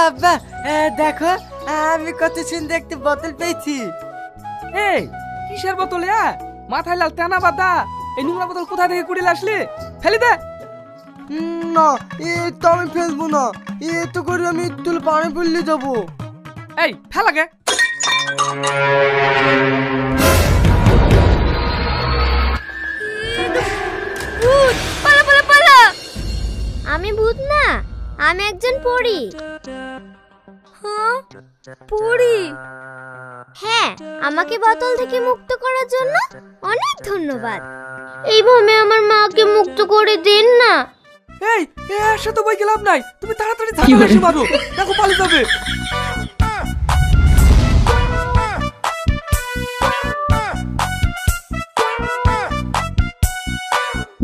আব্বা, দেখো আমি কত সুন্দর একটা বোতল পেয়েছি। এই কিসের বোতলে মাথায় লাল টানা বাঁধা? এই নোংরা বোতল কোথা থেকে কুড়িয়ে আসলি? ফেলে দে। না, এ তো আমি ফেলবো না। এ তো করে আমি তুলে পানি পড়লে যাবো। এই ফেলাকে। ভূত, পালা পালা পালা। আমি ভূত না, আমি একজন পরী। হ্যাঁ, পরী? হ্যাঁ, আমাকে বোতল থেকে মুক্ত করার জন্য অনেক ধন্যবাদ। এইভাবে আমার মাকে মুক্ত করে দিন না। এই এর সাথে বই লাভ নাই, তুমি তাড়াতাড়ি ঝাঁটা বেশি মারো, দেখো পালিয়ে যাবে।